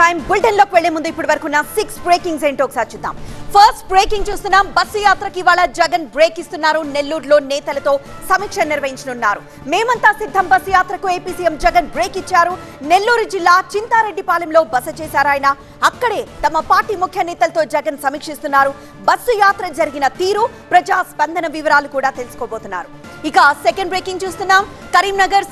Time bulletin లోకి వెళ్లే ముందు ఇప్పటి వరకు 6 బ్రేకింగ్స్ ఏంటో ఒకసారి చూద్దాం. ఫస్ట్ బ్రేకింగ్ చూస్తున్నాం. బస్సు యాత్రకి ఇవాళ జగన్ బ్రేక్ ఇస్తున్నారు. నెల్లూరులో నేతలతో సమీక్ష నిర్వహించనున్నారు. మేమంతా సిద్ధం బస్సు యాత్రకు ఏపీ సీఎం జగన్ బ్రేక్ ఇచ్చారు. నెల్లూరు జిల్లా చింతారెడ్డిపాలెంలో బస చేశారు ఆయన. అక్కడే తమ పార్టీ ముఖ్య నేతలతో జగన్ సమీక్షిస్తున్నారు. బస్సు యాత్ర జరిగిన తీరు, ప్రజా స్పందన వివరాలు కూడా తెలుసుకోబోతున్నారు. ఇక సెకండ్ బ్రేకింగ్ చూస్తున్నాం. కరీంనగర్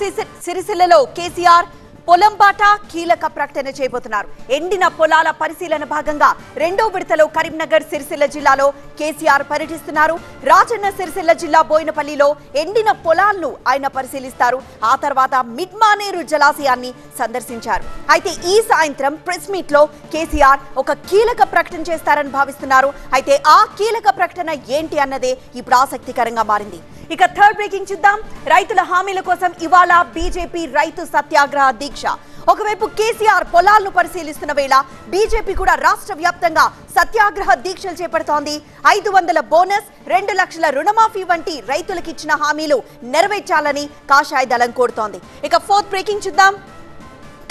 సిరిసిల్లలో కేసీఆర్ పొలంబాట కీలక ప్రకటన చేయబోతున్నారు. ఎండిన పొలాల పరిశీలన భాగంగా రెండో విడతలో కరీంనగర్ సిరిసిల్ల జిల్లాలో కేసీఆర్ పర్యటిస్తున్నారు. రాజన్న సిరిసిల్ల జిల్లా బోయినపల్లిలో ఎండిన పొలాలను ఆయన పరిశీలిస్తారు. ఆ తర్వాత మిడ్మానేరు జలాశయాన్ని సందర్శించారు. అయితే ఈ సాయంత్రం ప్రెస్ మీట్ లో కేసీఆర్ ఒక కీలక ప్రకటన చేస్తారని భావిస్తున్నారు. అయితే ఆ కీలక ప్రకటన ఏంటి అన్నదే ఇప్పుడు ఆసక్తికరంగా మారింది. ఇక థర్డ్ బ్రేకింగ్ చూద్దాం. రైతుల హామీల కోసం ఇవాళ బీజేపీ రైతు సత్యాగ్రహ దీక్ష. ఒకవైపు కేసీఆర్ పొలాలను పరిశీలిస్తున్న వేళ బీజేపీ కూడా రాష్ట్ర వ్యాప్తంగా సత్యాగ్రహ దీక్షలు చేపడుతోంది. 500 బోనస్, 2 లక్షల రుణమాఫీ వంటి రైతులకు ఇచ్చిన హామీలు నెరవేర్చాలని కాషాయ దళం కోరుతోంది. ఇక ఫోర్త్ బ్రేకింగ్ చూద్దాం.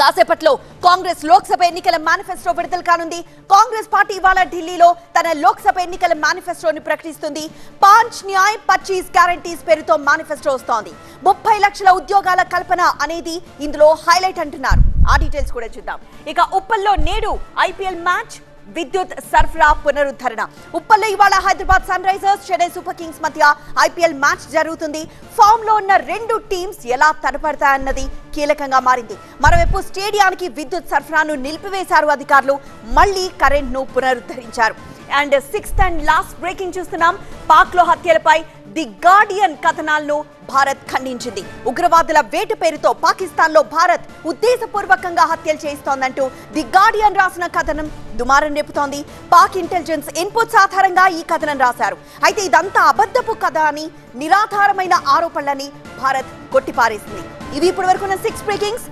కాసేపట్లో కాంగ్రెస్ లోక్సభ ఎన్నికల మేనిఫెస్టో విడుదల కానుంది. కాంగ్రెస్ పార్టీ ఇవాళ ఢిల్లీలో తన లోక్సభ ఎన్నికల మేనిఫెస్టోని ప్రకటిస్తుంది. 5 న్యాయ్ 25 గ్యారంటీస్ పేరుతో మేనిఫెస్టో వస్తోంది. 30 లక్షల ఉద్యోగాల కల్పన అనేది ఇందులో హైలైట్ అంటున్నారు. ఆ డీటెయిల్స్ కూడా చూద్దాం. ఇక ఉప్పల్లో నేడు ఐపీఎల్ మ్యాచ్, విద్యుత్ సరఫరా పునరుద్ధరణ. ఉప్పల్లో ఇవాళ Hyderabad Sunrisers, Chennai Super Kings మధ్య ఐపీఎల్ మ్యాచ్ జరుగుతుంది. ఫామ్ లో ఉన్న రెండు టీమ్స్ ఎలా తలపడతాయన్నది కీలకంగా మారింది. మరోవైపు స్టేడియానికి విద్యుత్ సరఫరాను నిలిపివేశారు అధికారులు. మళ్లీ కరెంట్ ను పునరుద్ధరించారు. And sixth and last breaking చూస్తున్నాం. పాక్ లో హత్యలపై ది గార్డియన్ కథనాలను భారత్ ఖండించింది. ఉగ్రవాదుల వేట పేరుతో పాకిస్తాన్ లో భారత్ ఉద్దేశపూర్వకంగా హత్యలు చేస్తోందంటూ ది గార్డియన్ రాసిన కథనం దుమారం రేపుతోంది. పాక్ ఇంటెలిజెన్స్ ఇన్పుట్స్ ఆధారంగా ఈ కథనం రాశారు. అయితే ఇదంతా అబద్ధపు కథ అని, నిరాధారమైన ఆరోపణలని భారత్ కొట్టిపారేసింది. ఇవి ఇప్పటి వరకు 6 బ్రేకింగ్స్.